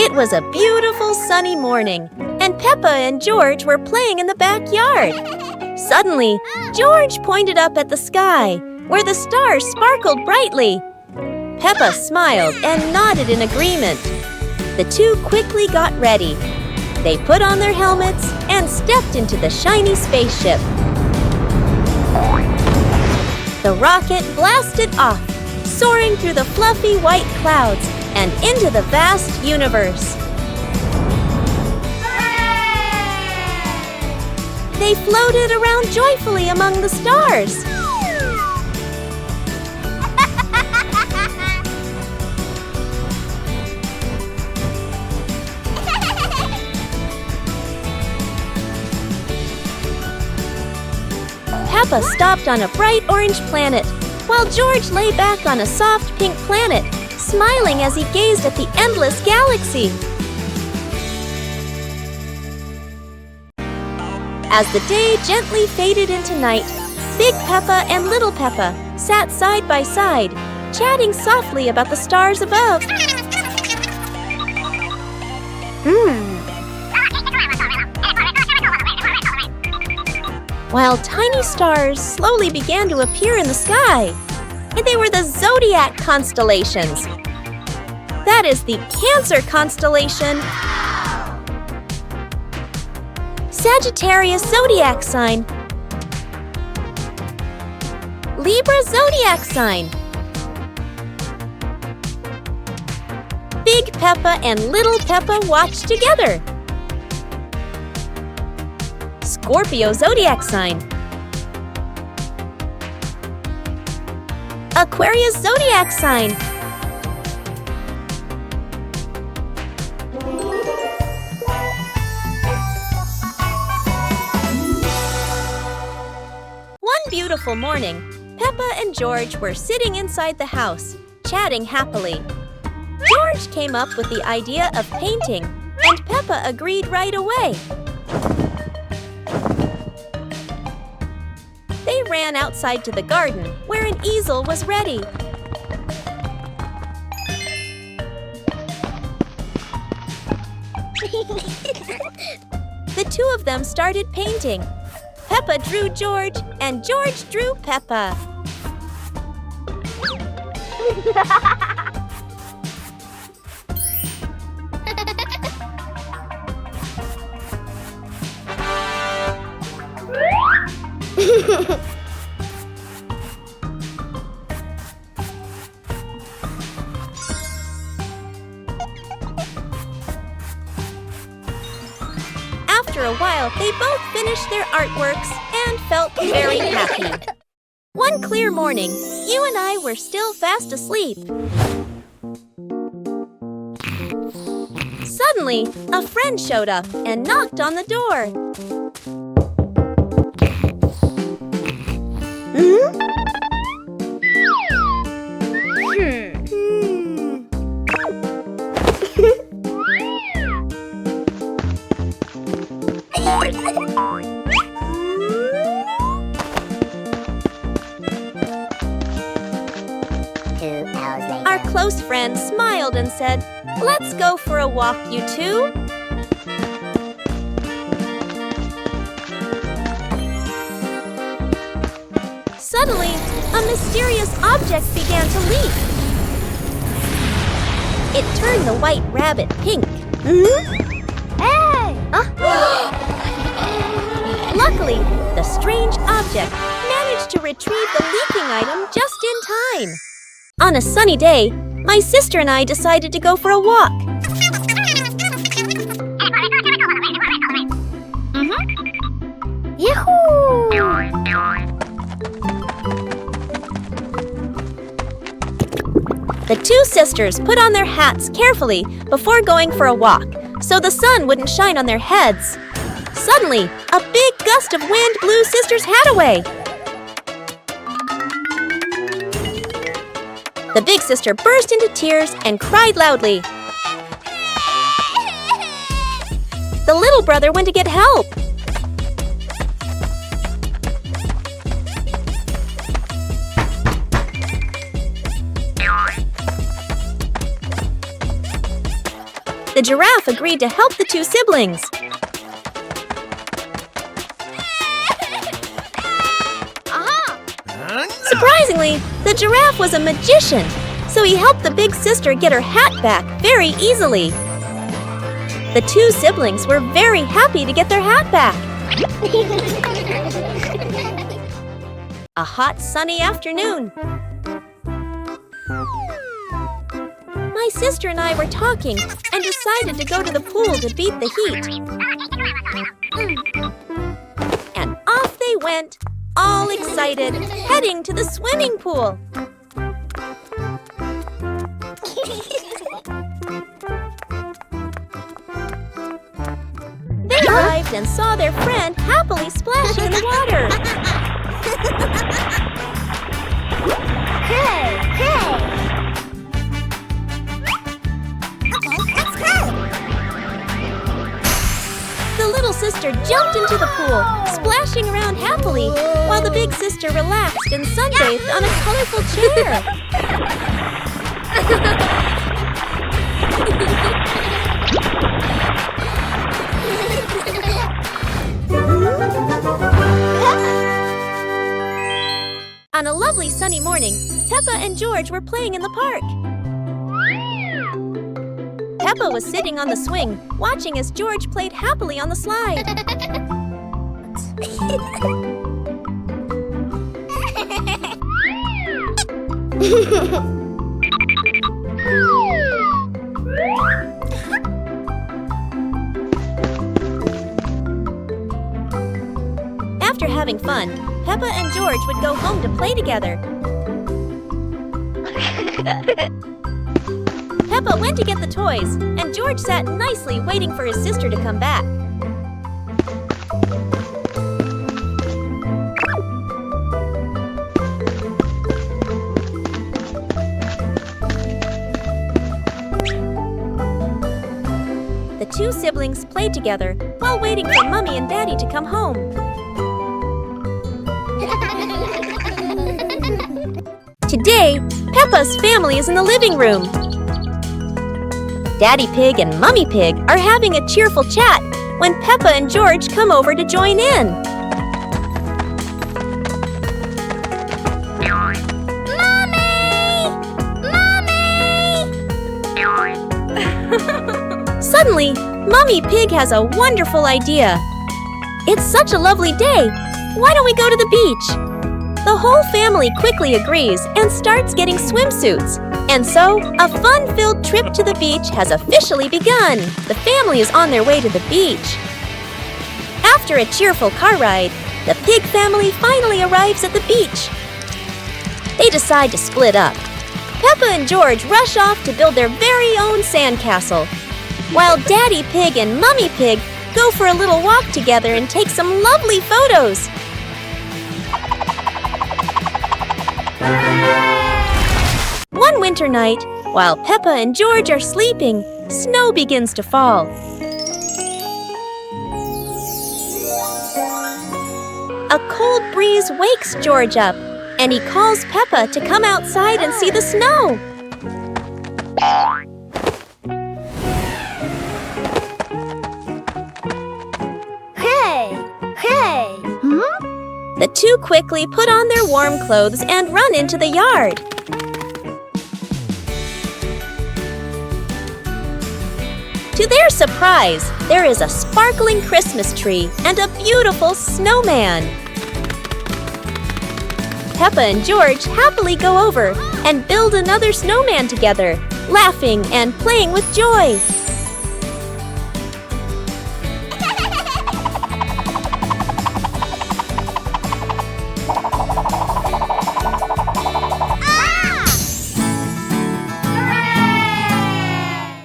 It was a beautiful sunny morning, and Peppa and George were playing in the backyard. Suddenly, George pointed up at the sky, where the stars sparkled brightly. Peppa smiled and nodded in agreement. The two quickly got ready. They put on their helmets and stepped into the shiny spaceship. The rocket blasted off, soaring through the fluffy white clouds and into the vast universe. They floated around joyfully among the stars. Peppa stopped on a bright orange planet, while George lay back on a soft pink planet, smiling as he gazed at the endless galaxy. As the day gently faded into night, Big Peppa and Little Peppa sat side by side, chatting softly about the stars above. While tiny stars slowly began to appear in the sky, and they were the zodiac constellations. That is the Cancer constellation, Sagittarius zodiac sign, Libra zodiac sign. Big Peppa and Little Peppa watched together. Scorpio zodiac sign, Aquarius zodiac sign, One beautiful morning, Peppa and George were sitting inside the house, chatting happily. George came up with the idea of painting, and Peppa agreed right away. They ran outside to the garden, where an easel was ready. The two of them started painting. Peppa drew George, and George drew Peppa. After a while, they both finished their artworks and felt very happy. One clear morning, you and I were still fast asleep. Suddenly, a friend showed up and knocked on the door. Our close friend smiled and said, "Let's go for a walk, you two." Suddenly, a mysterious object began to leap. It turned the white rabbit pink. Hey! Luckily, the strange object managed to retrieve the leaking item just in time. On a sunny day, my sister and I decided to go for a walk. Yahoo! The two sisters put on their hats carefully before going for a walk, so the sun wouldn't shine on their heads. Suddenly, a big gust of wind blew Sister's hat away. The big sister burst into tears and cried loudly. The little brother went to get help. The The giraffe agreed to help the two siblings. Surprisingly, the giraffe was a magician, so he helped the big sister get her hat back very easily. The two siblings were very happy to get their hat back. A hot, sunny afternoon. My sister and I were talking and decided to go to the pool to beat the heat. And off they went, all excited, heading to the swimming pool. They arrived and saw their friend happily splashing in the water. The little sister jumped into the pool, splashing around happily, while the big sister relaxed and sunbathed on a colorful chair. On a lovely sunny morning, Peppa and George were playing in the park. Peppa was sitting on the swing, watching as George played happily on the slide. After having fun, Peppa and George would go home to play together. Peppa went to get the toys, and George sat nicely waiting for his sister to come back. The two siblings played together while waiting for Mommy and Daddy to come home. Today, Peppa's family is in the living room. Daddy Pig and Mummy Pig are having a cheerful chat when Peppa and George come over to join in. Mommy! Mommy! Suddenly, Mummy Pig has a wonderful idea. It's such a lovely day. Why don't we go to the beach? The whole family quickly agrees and starts getting swimsuits. And so, a fun-filled trip to the beach has officially begun. The family is on their way to the beach. After a cheerful car ride, the Pig family finally arrives at the beach. They decide to split up. Peppa and George rush off to build their very own sandcastle, while Daddy Pig and Mummy Pig go for a little walk together and take some lovely photos. One winter night, while Peppa and George are sleeping, snow begins to fall. A cold breeze wakes George up, and he calls Peppa to come outside and see the snow. Hey! The two quickly put on their warm clothes and run into the yard. To their surprise, there is a sparkling Christmas tree and a beautiful snowman. Peppa and George happily go over and build another snowman together, laughing and playing with joy.